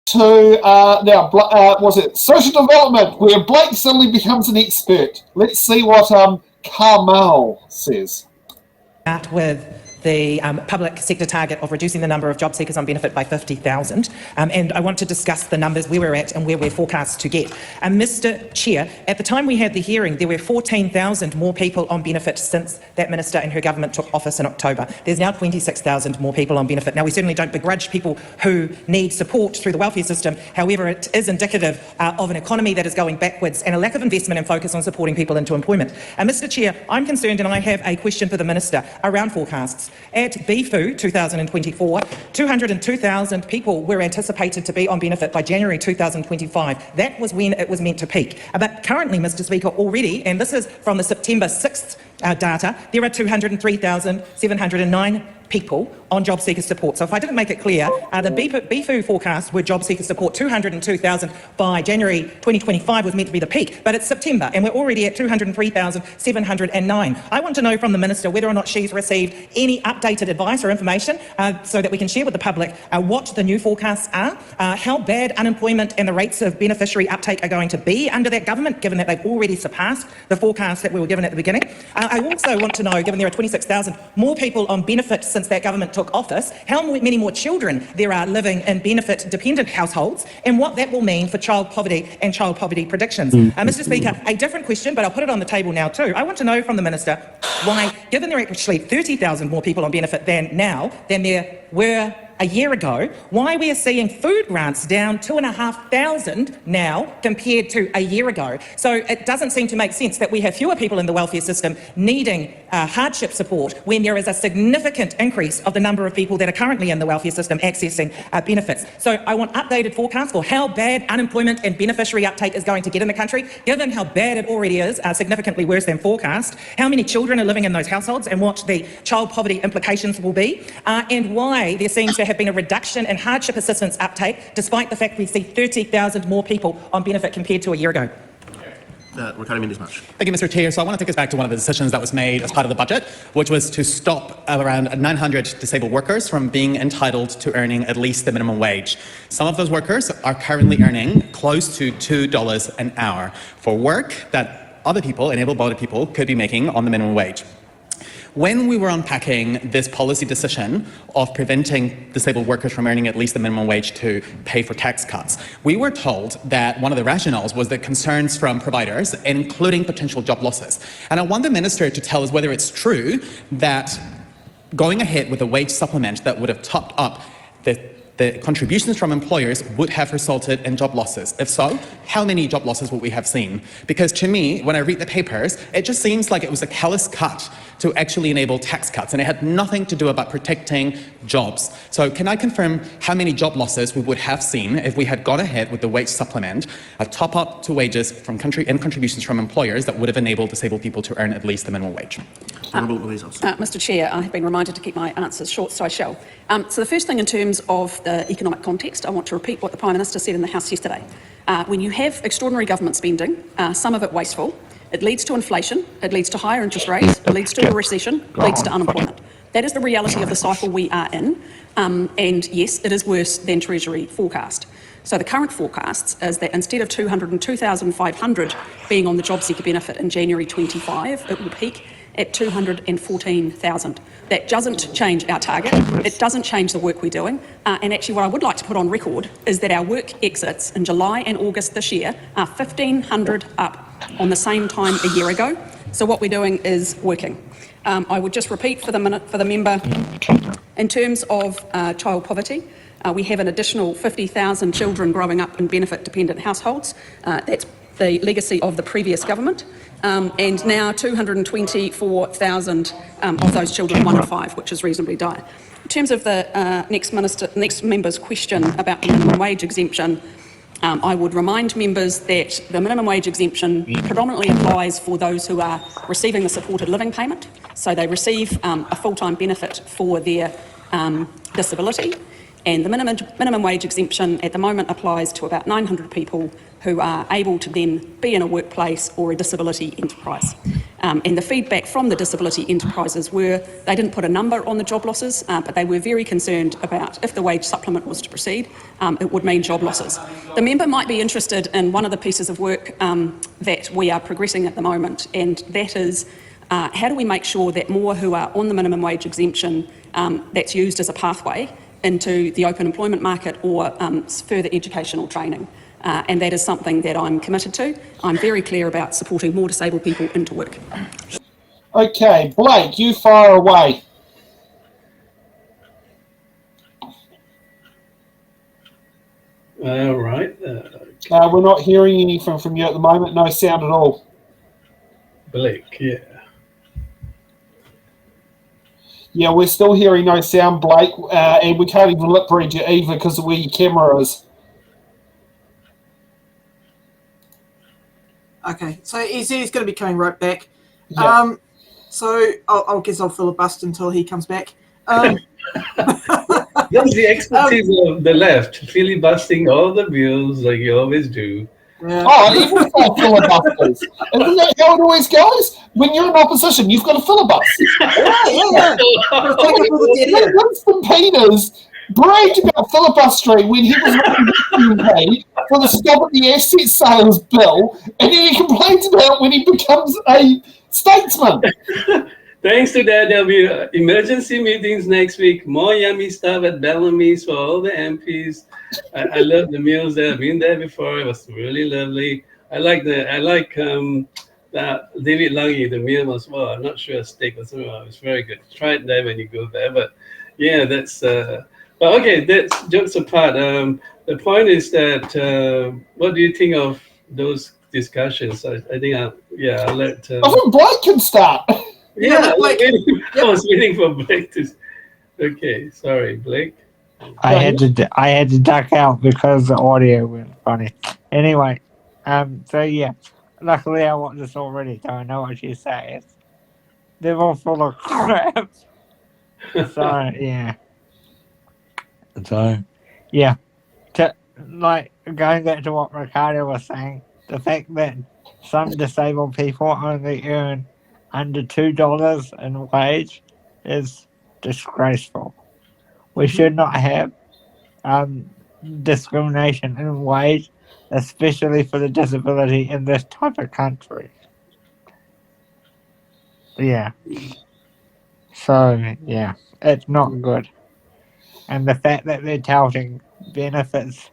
to was it social development, where Blake suddenly becomes an expert. Let's see what Carmel says. Start with the public sector target of reducing the number of job seekers on benefit by 50,000, and I want to discuss the numbers where we're at and where we're forecast to get. Mr. Chair, at the time we had the hearing, there were 14,000 more people on benefit since that minister and her government took office in October. There's now 26,000 more people on benefit. Now, we certainly don't begrudge people who need support through the welfare system. However, it is indicative of an economy that is going backwards and a lack of investment and focus on supporting people into employment. Mr. Chair, I'm concerned, and I have a question for the minister around forecasts. At BFU 2024, 202,000 people were anticipated to be on benefit by January 2025. That was when it was meant to peak. But currently, Mr. Speaker, already, and this is from the September 6th data, there are 203,709 people on job seeker support. So if I didn't make it clear, the BFU forecast were job seeker support 202,000 by January 2025 was meant to be the peak, but it's September and we're already at 203,709. I want to know from the minister whether or not she's received any updated advice or information so that we can share with the public what the new forecasts are, how bad unemployment and the rates of beneficiary uptake are going to be under that government, given that they've already surpassed the forecast that we were given at the beginning. I also want to know, given there are 26,000 more people on benefit since that government took office, how many more children there are living in benefit-dependent households and what that will mean for child poverty and child poverty predictions. Mr. Speaker, a different question, but I'll put it on the table now too. I want to know from the minister why, given there are actually 30,000 more people on benefit than there were a year ago, why we are seeing food grants down 2,500 now compared to a year ago. So it doesn't seem to make sense that we have fewer people in the welfare system needing hardship support when there is a significant increase of the number of people that are currently in the welfare system accessing benefits. So I want updated forecasts for how bad unemployment and beneficiary uptake is going to get in the country, given how bad it already is, significantly worse than forecast, how many children are living in those households and what the child poverty implications will be, and why there seems to have been a reduction in hardship assistance uptake, despite the fact we see 30,000 more people on benefit compared to a year ago. Thank you, Mr. Chair. So I want to take us back to one of the decisions that was made as part of the budget, which was to stop around 900 disabled workers from being entitled to earning at least the minimum wage. Some of those workers are currently earning close to $2 an hour for work that other people, able-bodied people, could be making on the minimum wage. When we were unpacking this policy decision of preventing disabled workers from earning at least the minimum wage to pay for tax cuts, we were told that one of the rationales was the concerns from providers, including potential job losses. And I want the minister to tell us whether it's true that going ahead with a wage supplement that would have topped up the contributions from employers would have resulted in job losses. If so, how many job losses would we have seen? Because to me, when I read the papers, it just seems like it was a callous cut to actually enable tax cuts, and it had nothing to do about protecting jobs. So can I confirm how many job losses we would have seen if we had gone ahead with the wage supplement, a top up to wages from contributions from employers that would have enabled disabled people to earn at least the minimum wage? Mr. Chair, I have been reminded to keep my answers short, so I shall. So the first thing, in terms of the economic context, I want to repeat what the Prime Minister said in the House yesterday. When you have extraordinary government spending, some of it wasteful, it leads to inflation, it leads to higher interest rates, it leads to a recession, it leads to unemployment. That is the reality of the cycle we are in, and yes, it is worse than Treasury forecast. So the current forecasts is that instead of 202,500 being on the job seeker benefit in January 25, it will peak at 214,000. That doesn't change our target, it doesn't change the work we're doing, and actually what I would like to put on record is that our work exits in July and August this year are 1,500 up on the same time a year ago. So what we're doing is working. I would just repeat for the member, in terms of child poverty, we have an additional 50,000 children growing up in benefit-dependent households. That's the legacy of the previous government. And now 224,000 of those children, 1 in 5, which is reasonably dire. In terms of the next member's question about the minimum wage exemption, I would remind members that the minimum wage exemption predominantly applies for those who are receiving the supported living payment. So they receive a full-time benefit for their disability. And the minimum wage exemption at the moment applies to about 900 people who are able to then be in a workplace or a disability enterprise. And the feedback from the disability enterprises were they didn't put a number on the job losses, but they were very concerned about if the wage supplement was to proceed, it would mean job losses. The member might be interested in one of the pieces of work that we are progressing at the moment, and that is how do we make sure that more who are on the minimum wage exemption that's used as a pathway into the open employment market or further educational training. And that is something that I'm committed to. I'm very clear about supporting more disabled people into work. Okay, Blake, you fire away. All right. We're not hearing anything from you at the moment. No sound at all. Blake, yeah. Yeah, we're still hearing no sound, Blake, and we can't even lip read you either because of where your camera is. Okay, so he's going to be coming right back. Yeah. So I'll guess I'll filibuster until he comes back. That's the expertise of the left, filibustering all the bills like you always do. Yeah. Oh, even without filibusters. Isn't that how it always goes? When you're in opposition, you've got to filibuster. Yeah. Winston Peters bragged about filibustering when he was paid for the stop at the asset sales bill, and then he complains about when he becomes a statesman. Thanks to that, there'll be emergency meetings next week. More yummy stuff at Bellamy's for all the MPs. I love the meals there. I've been there before. It was really lovely. I like that David Lange, the meal as well. I'm not sure a steak or something. It was very good. Try it there when you go there. But yeah, that's. But okay, that's jokes apart. The point is that what do you think of those discussions? I think I'll let. I think Blake can start. Yeah, I was waiting for Blake to. Okay, sorry, Blake. I had to duck out because the audio went funny. Anyway, so yeah, luckily I watched this already, so I know what you say. They're all full of crap. So yeah, like going back to what Ricardo was saying, the fact that some disabled people only earn under $2 in wage is disgraceful. We should not have discrimination in wage, especially for the disability in this type of country. Yeah. So, yeah, it's not good. And the fact that they're touting benefits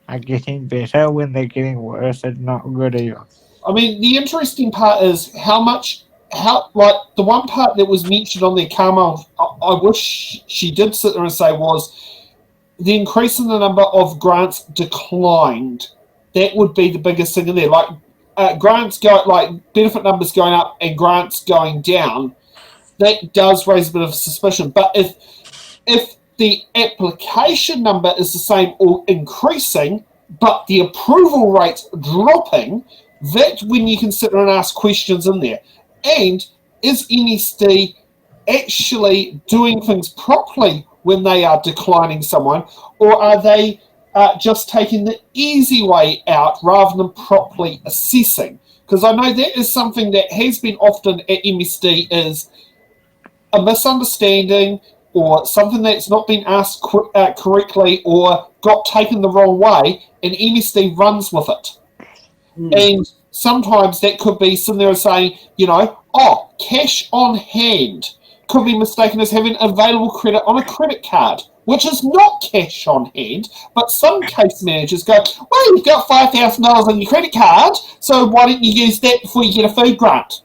are getting better when they're getting worse is not good either. I mean, the interesting part is how the one part that was mentioned on there, Carmel, I wish she did sit there and say was the increase in the number of grants declined. That would be the biggest thing in there. Like grants benefit numbers going up and grants going down. That does raise a bit of suspicion. But if the application number is the same or increasing, but the approval rate's dropping, that's when you can sit there and ask questions in there. And is MSD actually doing things properly when they are declining someone, or are they just taking the easy way out rather than properly assessing? Because I know that is something that has been often at MSD is a misunderstanding or something that's not been asked correctly or got taken the wrong way, and MSD runs with it. And sometimes that could be sitting there saying, cash on hand could be mistaken as having available credit on a credit card, which is not cash on hand. But some case managers go, well, you've got $5,000 on your credit card, so why don't you use that before you get a food grant?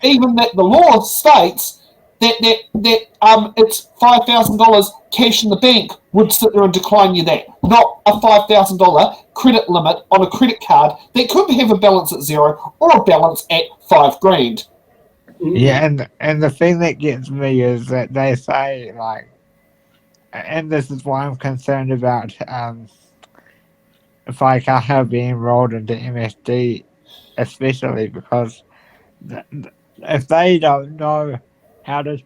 Even that the law states that it's $5,000 cash in the bank would sit there and decline you that, not a $5,000 credit limit on a credit card that could have a balance at zero or a balance at $5,000. Yeah, and the thing that gets me is that they say, like, and this is why I'm concerned about if I can't be enrolled into MSD, especially because if they don't know how to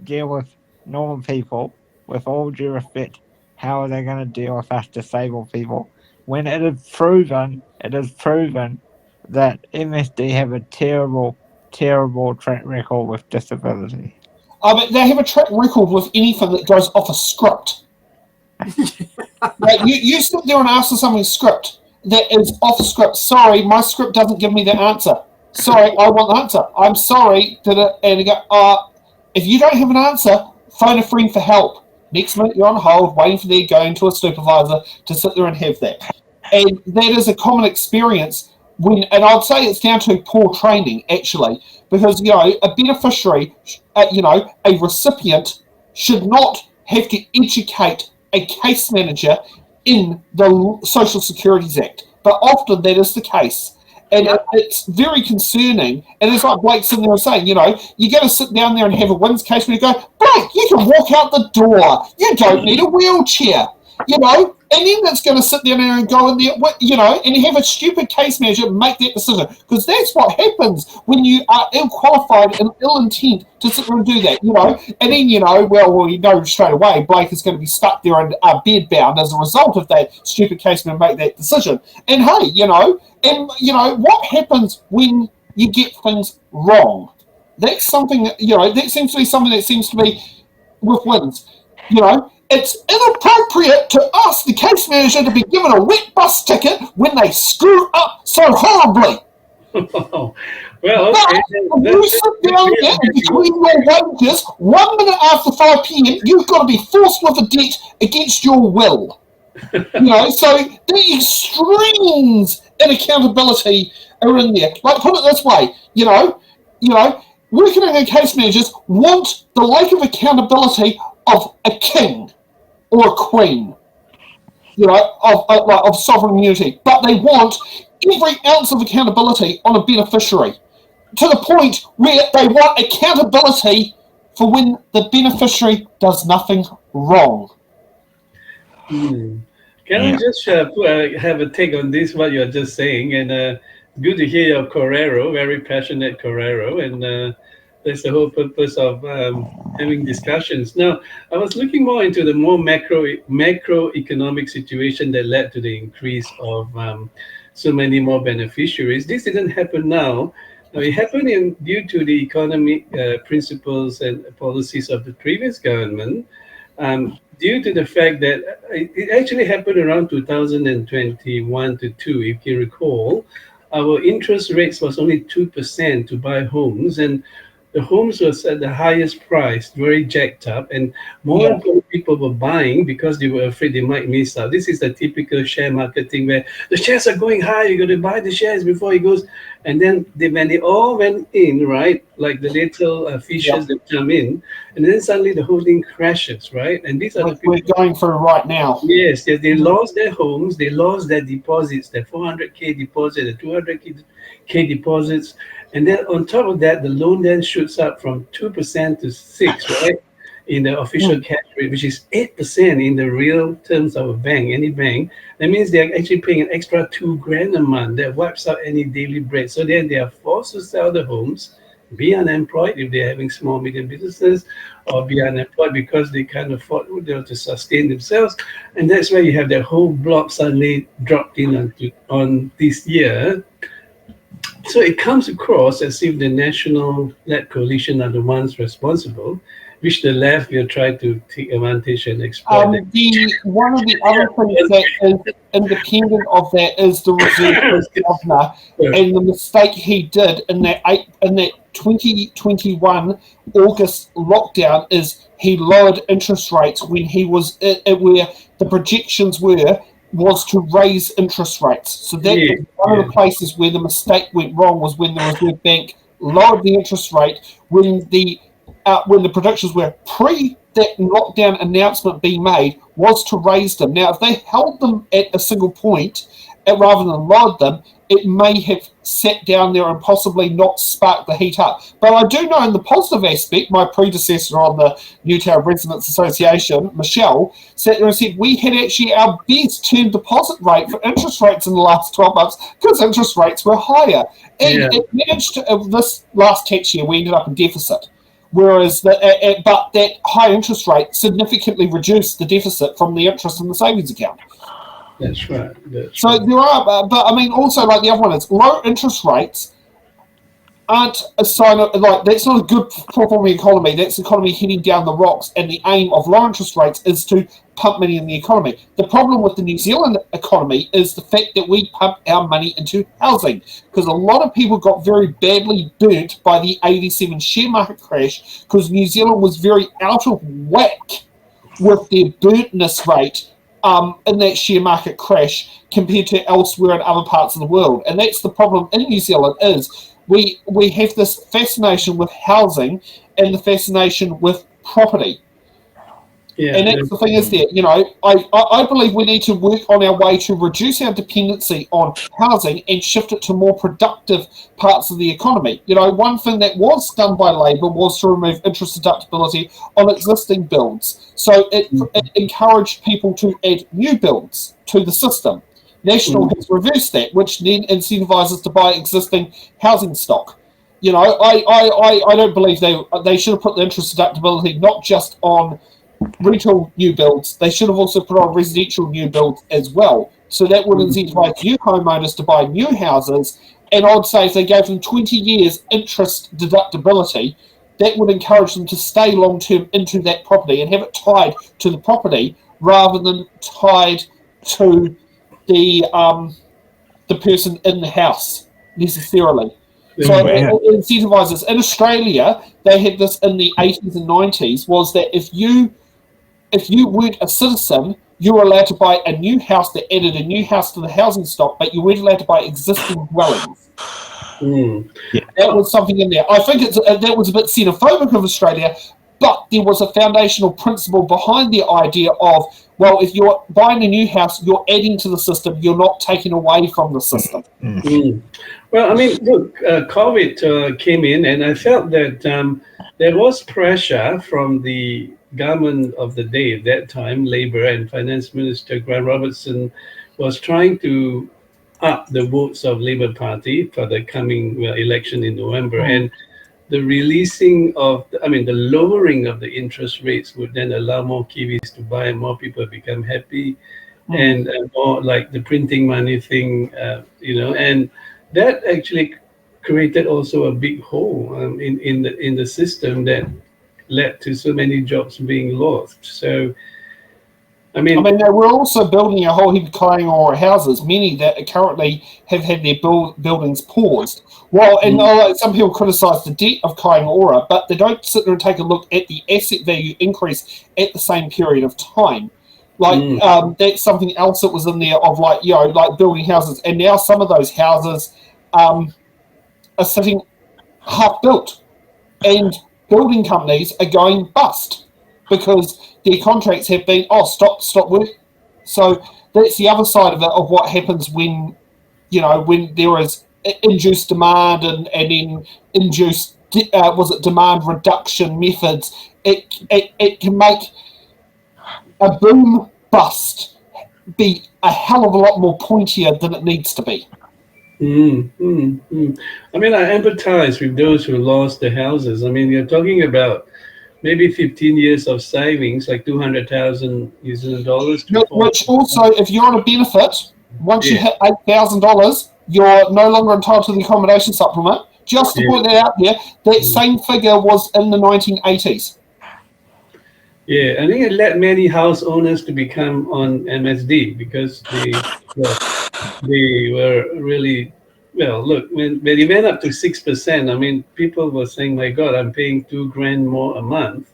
deal with normal people, with all due respect, how are they going to deal with us disabled people? When it is proven that MSD have a terrible terrible track record with disability. They have a track record with anything that goes off a script. Like you sit there and ask for something script that is off script. Sorry, my script doesn't give me the answer. Sorry, I want the answer. I'm sorry. And you go, if you don't have an answer, phone a friend for help. Next minute you're on hold, waiting for them going to a supervisor to sit there and have that. And that is a common experience and I'd say it's down to poor training, actually, because, a beneficiary, a recipient should not have to educate a case manager in the Social Securities Act. But often that is the case. And it's very concerning. And it's like Blake sitting there saying, you're going to sit down there and have a WINS case where you go, Blake, you can walk out the door. You don't need a wheelchair. And then it's going to sit down there and go in there, and you have a stupid case manager make that decision. Because that's what happens when you are ill-qualified and ill-intent to sit there and do that, And then, we know straight away Blake is going to be stuck there and bed-bound as a result of that stupid case manager make that decision. And hey, what happens when you get things wrong? That's something that, that seems to be something that seems to be with WINS. It's inappropriate to ask the case manager to be given a wet bus ticket when they screw up so horribly. Well, okay. You sit down there between your wages 1 minute after 5 p.m., you've got to be forced with a debt against your will. So the extremes in accountability are in there. Like, put it this way, working in case managers want the lack of accountability of a king or a queen, of sovereign immunity, but they want every ounce of accountability on a beneficiary, to the point where they want accountability for when the beneficiary does nothing wrong. Can I just have a take on this, what you're just saying? And good to hear your Correro, very passionate Correro, and that's the whole purpose of having discussions. Now, I was looking more into the more macroeconomic situation that led to the increase of so many more beneficiaries. This didn't happen now. It happened due to the economic principles and policies of the previous government, due to the fact that it actually happened around 2021 to 2, if you recall. Our interest rates was only 2% to buy homes, and the homes was at the highest price, very jacked up, and more and more people were buying because they were afraid they might miss out. This is the typical share market thing where the shares are going high, you got to buy the shares before it goes. And then when they all went in, right, like the little fishes that come in, and then suddenly the whole thing crashes, right? And these are the people we're going through right now. Yes, they lost their homes, they lost their deposits, their 400K deposit, the 200K deposits. And then on top of that, the loan then shoots up from 2% to 6%, right? In the official cash rate, which is 8% in the real terms of a bank, any bank. That means they're actually paying an extra $2,000 a month that wipes out any daily bread. So then they are forced to sell the homes, be unemployed if they're having small, medium businesses, or be unemployed because they can't afford to sustain themselves. And that's why you have that whole block suddenly dropped in on this year. So it comes across as if the national-led coalition are the ones responsible, which the left will try to take advantage and exploit. One of the other things that is independent of that is the Reserve Governor and the mistake he did in that 2021 August lockdown is he lowered interest rates when he was where the projections was to raise interest rates. So that was one of the places where the mistake went wrong, was when the Reserve Bank lowered the interest rate when the predictions were pre that lockdown announcement being made was to raise them. Now, if they held them at a single point rather than lowered them, it may have sat down there and possibly not sparked the heat up. But I do know in the positive aspect, my predecessor on the Newtown Residents Association, Michelle, sat there and said we had actually our best term deposit rate for interest rates in the last 12 months because interest rates were higher. And it managed to, this last tax year, we ended up in deficit. Whereas, but that high interest rate significantly reduced the deficit from the interest in the savings account. That's right. So there are, but I mean, also like the other one is low interest rates aren't a sign of, like, that's not a good performing economy. That's the economy heading down the rocks, and the aim of low interest rates is to pump money in the economy. The problem with the New Zealand economy is the fact that we pump our money into housing, because a lot of people got very badly burnt by the 87 share market crash, because New Zealand was very out of whack with their burntness rate in that share market crash compared to elsewhere in other parts of the world. And that's the problem in New Zealand, is we have this fascination with housing and the fascination with property. Yeah, and that's the thing is that, you know, I believe we need to work on our way to reduce our dependency on housing and shift it to more productive parts of the economy. You know, one thing that was done by Labor was to remove interest deductibility on existing builds. So it encouraged people to add new builds to the system. National has reversed that, which then incentivises to buy existing housing stock. You know, I don't believe they should have put the interest deductibility not just on rental new builds, they should have also put on residential new builds as well. So that would incentivize new homeowners to buy new houses. And I would say if they gave them 20 years interest deductibility, that would encourage them to stay long term into that property and have it tied to the property rather than tied to the person in the house necessarily. So it incentivizes. In Australia, they had this in the 80s and 90s, was that if you weren't a citizen, you were allowed to buy a new house that added a new house to the housing stock, but you weren't allowed to buy existing dwellings. That was something in there. I think that was a bit xenophobic of Australia, but there was a foundational principle behind the idea of, well, if you're buying a new house, you're adding to the system, you're not taking away from the system. Well, I mean, look, COVID came in, and I felt that there was pressure from the government of the day at that time. Labor and Finance Minister Grant Robertson was trying to up the votes of Labor Party for the coming election in November. And the releasing of, the lowering of the interest rates would then allow more Kiwis to buy and more people become happy, and more like the printing money thing, and that actually created also a big hole in the system that led to so many jobs being lost. So, they we're also building a whole heap of Kaingaora houses, many that currently have had their buildings paused. Well, and some people criticise the debt of Kaingaora, but they don't sit there and take a look at the asset value increase at the same period of time. That's something else that was in there of like building houses. And now some of those houses are sitting half built, and building companies are going bust because their contracts have been stop work. So that's the other side of it, of what happens when there is induced demand and then induced demand reduction methods. It can make a boom bust be a hell of a lot more pointier than it needs to be. I empathize with those who lost their houses. You're talking about maybe 15 years of savings, like 200,000 New Zealand dollars. Which also, if you're on a benefit, once you hit $8,000, you're no longer entitled to the accommodation supplement. Just to point that out there, that same figure was in the 1980s. Yeah, I think it led many house owners to become on MSD because they were really, look, when it went up to 6%, people were saying, my God, I'm paying $2,000 more a month.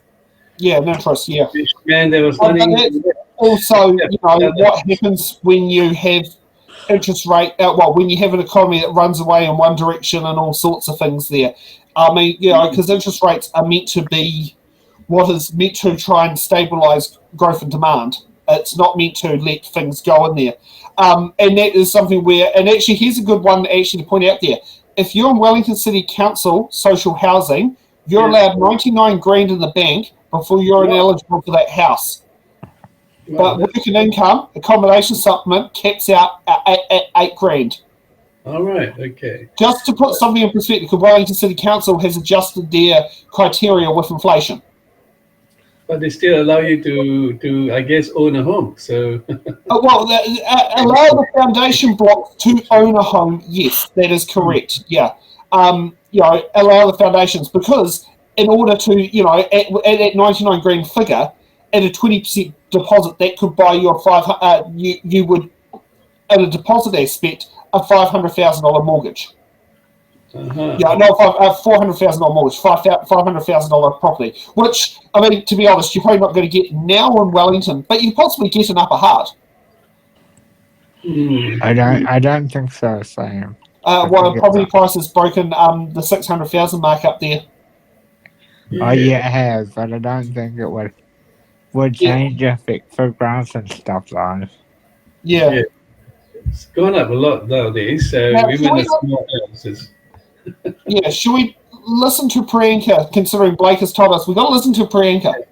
Yeah, no trust, yeah. And there was also, what happens when you have interest rate, when you have an economy that runs away in one direction and all sorts of things there. Because interest rates are meant to be what is meant to try and stabilise growth and demand. It's not meant to let things go in there. And that is something where, and actually here's a good one to point out there. If you're in Wellington City Council social housing, you're allowed $99,000 in the bank before you're ineligible for that house. But working income, accommodation supplement caps out at $8,000. All right, okay. Just to put something in perspective, because Wellington City Council has adjusted their criteria with inflation. But they still allow you to I guess, own a home. So, allow the foundation block to own a home. Yes, that is correct. Yeah, allow the foundations, because in order to, at that 99 grand figure, at a 20% deposit, that could buy you you would, at a deposit aspect, a $500,000 mortgage. Yeah, no, $400,000 mortgage, $500,000 property. Which, I mean, to be honest, you're probably not going to get now in Wellington, but you possibly get in Upper Hart. I don't think so, Sam. Property price has broken the 600,000 mark up there. Oh yeah, it has, but I don't think it would change effect for grants and stuff though. Yeah. It's gone up a lot nowadays, so Now, even the small houses. Yeah, should we listen to Priyanka, considering Blake has told us we've got to listen to Priyanka?